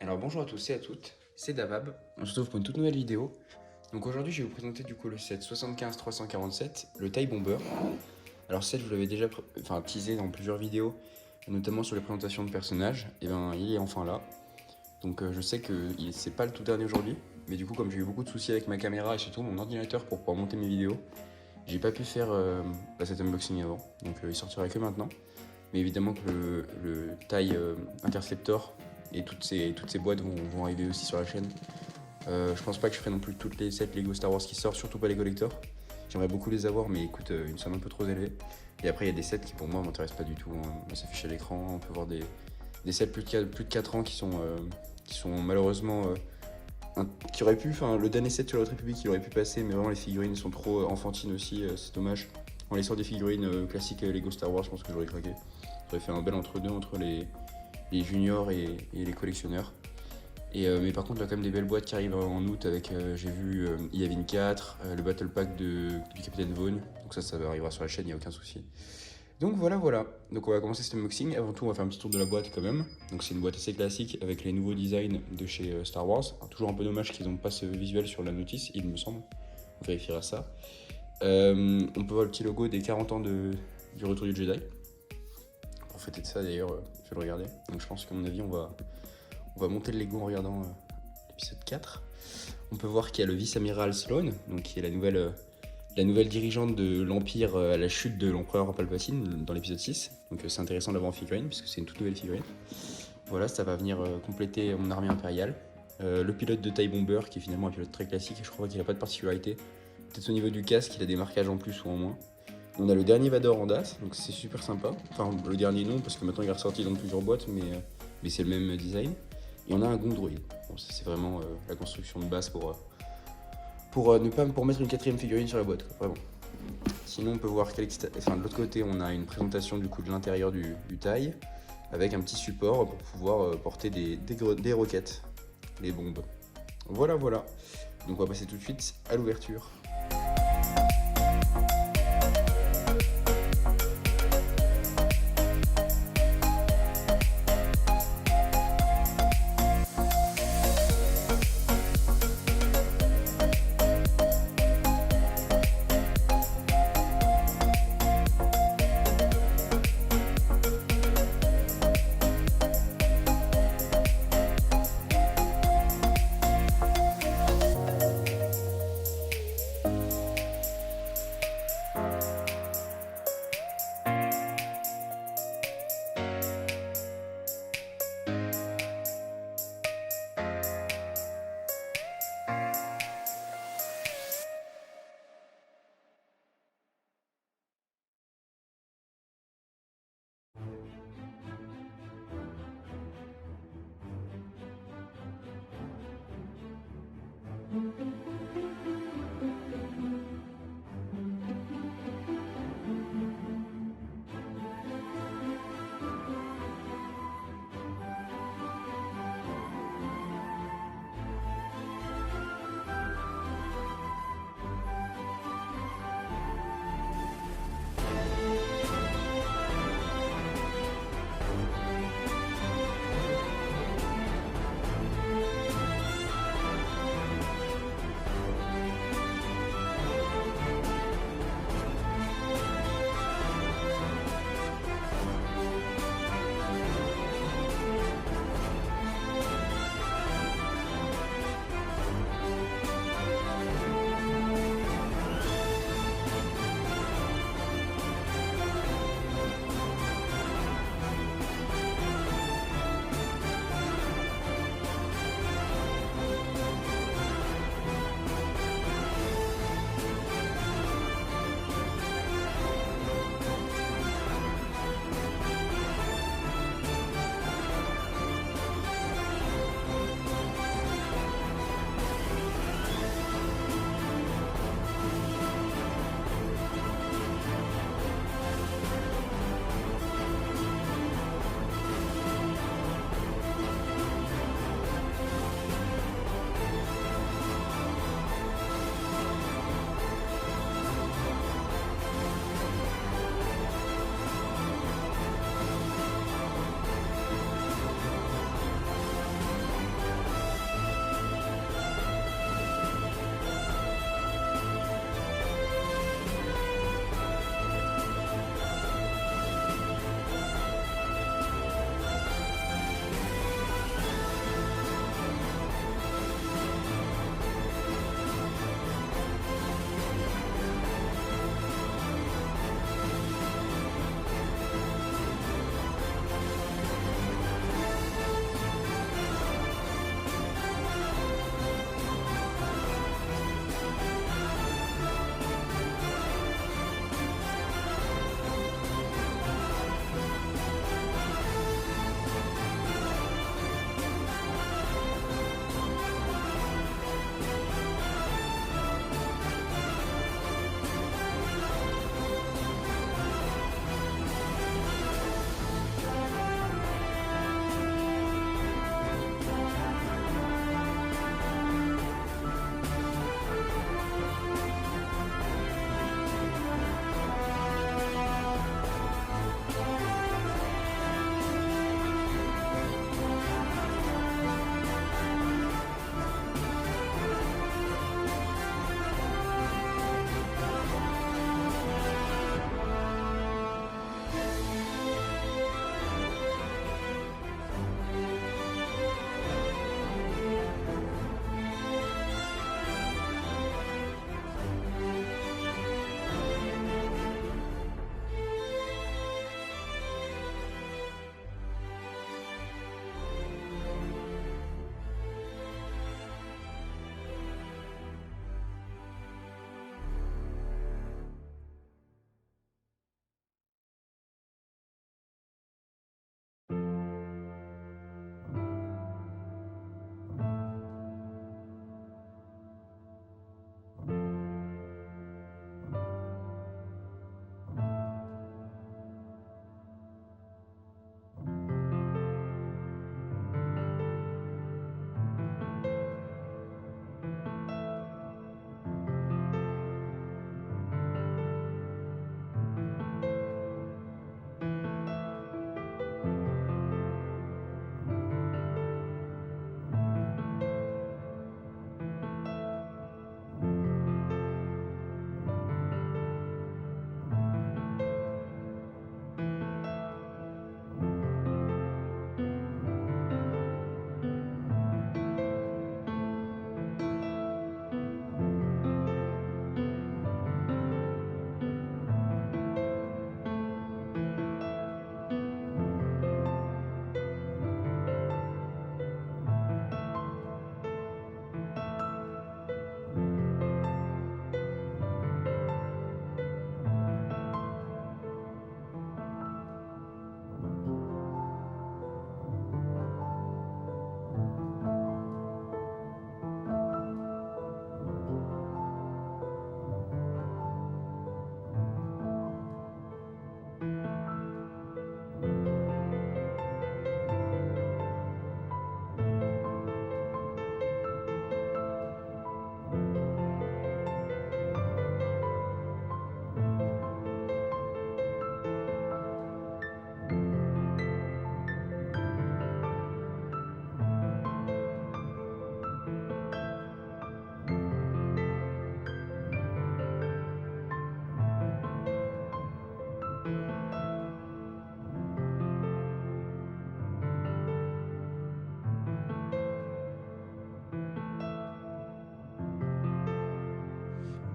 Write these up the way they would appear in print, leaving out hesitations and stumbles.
Alors bonjour à tous et à toutes, c'est Davab, on se retrouve pour une toute nouvelle vidéo. Donc aujourd'hui je vais vous présenter du coup le set 75-347, le TIE Bomber. Alors ce set je vous l'avais déjà teasé dans plusieurs vidéos, notamment sur les présentations de personnages, et ben il est enfin là. Donc je sais que c'est pas le tout dernier aujourd'hui, mais du coup comme j'ai eu beaucoup de soucis avec ma caméra et surtout mon ordinateur pour pouvoir monter mes vidéos, j'ai pas pu faire cet unboxing avant, donc il sortira que maintenant. Mais évidemment que le TIE Interceptor et toutes ces boîtes vont arriver aussi sur la chaîne. Je pense pas que je ferai non plus toutes les sets Lego Star Wars qui sortent, surtout pas les collectors. J'aimerais beaucoup les avoir, mais écoute, une somme un peu trop élevée. Et après, il y a des sets qui pour moi m'intéressent pas du tout. Ça s'affiche à l'écran, on peut voir des sets plus de 4 ans qui sont malheureusement. Qui auraient pu, le dernier set sur la Haute République, il aurait pu passer, mais vraiment les figurines sont trop enfantines aussi, c'est dommage. En laissant des figurines classiques Lego Star Wars, je pense que j'aurais craqué. J'aurais fait un bel entre-deux entre les juniors et les collectionneurs. Mais par contre, il y a quand même des belles boîtes qui arrivent en août avec, j'ai vu Yavin 4, le Battle Pack du Capitaine Vaughn. Donc ça arrivera sur la chaîne, il n'y a aucun souci. Donc voilà. Donc on va commencer cet unboxing. Avant tout, on va faire un petit tour de la boîte quand même. Donc c'est une boîte assez classique avec les nouveaux designs de chez Star Wars. Alors, toujours un peu dommage qu'ils n'ont pas ce visuel sur la notice, il me semble. On vérifiera ça. On peut voir le petit logo des 40 ans du Retour du Jedi. Pour fêter de ça d'ailleurs, je vais le regarder. Donc je pense qu'à mon avis, on va monter le Lego en regardant l'épisode 4. On peut voir qu'il y a le vice-amiral Sloane, donc qui est la nouvelle dirigeante de l'Empire à la chute de l'empereur Palpatine dans l'épisode 6. Donc c'est intéressant d'avoir en figurine, puisque c'est une toute nouvelle figurine. Voilà, ça va venir compléter mon armée impériale. Le pilote de TIE Bomber, qui est finalement un pilote très classique, et je crois qu'il n'a pas de particularité. Peut-être au niveau du casque, il a des marquages en plus ou en moins. On a le dernier Vador en DAS, donc c'est super sympa. Enfin, le dernier non, parce que maintenant il est ressorti dans plusieurs boîtes, mais c'est le même design. Et on a un Gondroid. Bon, c'est vraiment la construction de base pour mettre une quatrième figurine sur la boîte, quoi, vraiment. Sinon, on peut voir de l'autre côté, on a une présentation du coup de l'intérieur du TIE, avec un petit support pour pouvoir porter des roquettes, des bombes. Voilà. Donc on va passer tout de suite à l'ouverture.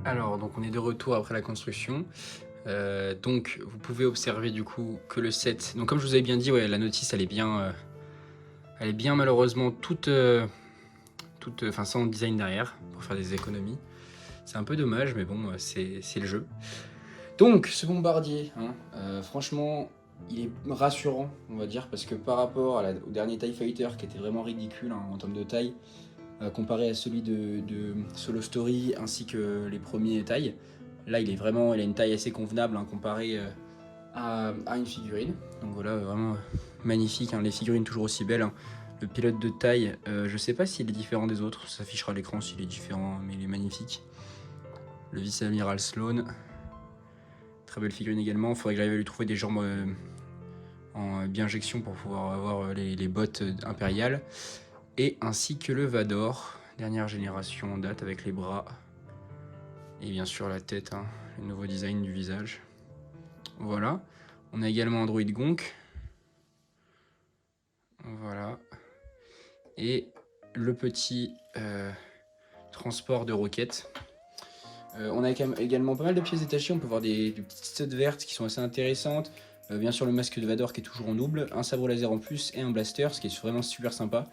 Alors, donc on est de retour après la construction. Donc vous pouvez observer du coup que le set... Donc comme je vous avais bien dit, ouais, la notice elle est bien malheureusement toute sans design derrière, pour faire des économies. C'est un peu dommage, mais bon, c'est le jeu. Donc ce bombardier, hein, franchement, il est rassurant, on va dire, parce que par rapport au dernier TIE Fighter qui était vraiment ridicule hein, en termes de taille, comparé à celui de Solo Story ainsi que les premiers tailles. Là, il a une taille assez convenable hein, comparé à une figurine. Donc voilà, vraiment magnifique, hein, les figurines toujours aussi belles. Hein. Le pilote de taille, je sais pas s'il est différent des autres, ça s'affichera à l'écran s'il est différent, mais il est magnifique. Le vice-amiral Sloan, très belle figurine également. Il faudrait que j'arrive à lui trouver des jambes en biinjection pour pouvoir avoir les bottes impériales. Et ainsi que le Vador, dernière génération en date avec les bras et bien sûr la tête, hein, le nouveau design du visage. Voilà, on a également un droïde Gonk, voilà, et le petit transport de roquettes. On a également pas mal de pièces détachées, on peut voir des petites studs vertes qui sont assez intéressantes. Bien sûr le masque de Vador qui est toujours en double, un sabre laser en plus et un blaster, ce qui est vraiment super sympa.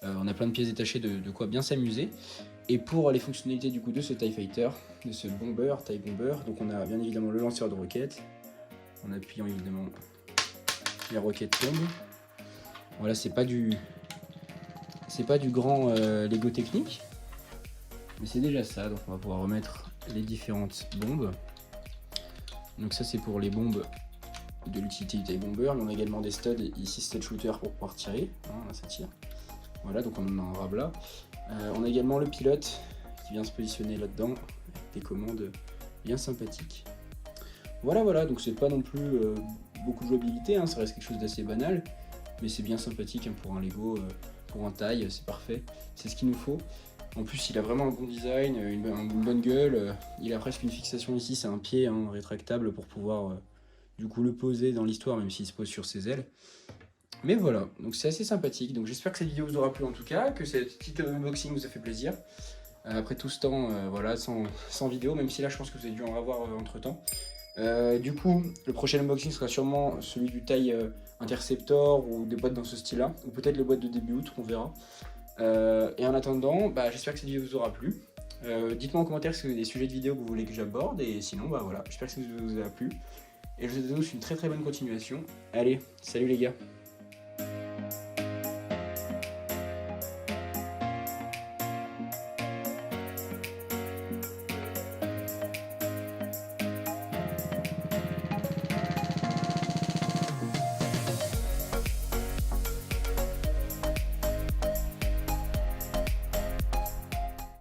On a plein de pièces détachées de quoi bien s'amuser. Et pour les fonctionnalités du coup de ce TIE Fighter, de ce bomber, TIE Bomber, donc on a bien évidemment le lanceur de roquettes. En appuyant évidemment, les roquettes tombent. Voilà, c'est pas du grand Lego technique, mais c'est déjà ça. Donc on va pouvoir remettre les différentes bombes. Donc ça c'est pour les bombes de l'utilité du TIE Bomber. Mais on a également des studs, ici stud shooter pour pouvoir tirer, hein, là ça tire. Voilà, donc on en a un rabla. On a également le pilote qui vient se positionner là-dedans, avec des commandes bien sympathiques. Voilà, donc c'est pas non plus beaucoup de jouabilité, hein, ça reste quelque chose d'assez banal, mais c'est bien sympathique hein, pour un Lego, pour un taille, c'est parfait, c'est ce qu'il nous faut. En plus il a vraiment un bon design, une bonne gueule, il a presque une fixation ici, c'est un pied hein, rétractable pour pouvoir du coup le poser dans l'histoire, même s'il se pose sur ses ailes. Mais voilà, donc c'est assez sympathique, donc j'espère que cette vidéo vous aura plu en tout cas, que cette petite unboxing vous a fait plaisir. Après tout ce temps, voilà, sans vidéo, même si là je pense que vous avez dû en avoir entre temps. Du coup, le prochain unboxing sera sûrement celui du taille Interceptor ou des boîtes dans ce style-là, ou peut-être les boîtes de début août, on verra. Et en attendant, j'espère que cette vidéo vous aura plu. Dites-moi en commentaire si vous avez des sujets de vidéo que vous voulez que j'aborde, et sinon, voilà, j'espère que cette vidéo vous a plu. Et je vous souhaite une très très bonne continuation. Allez, salut les gars!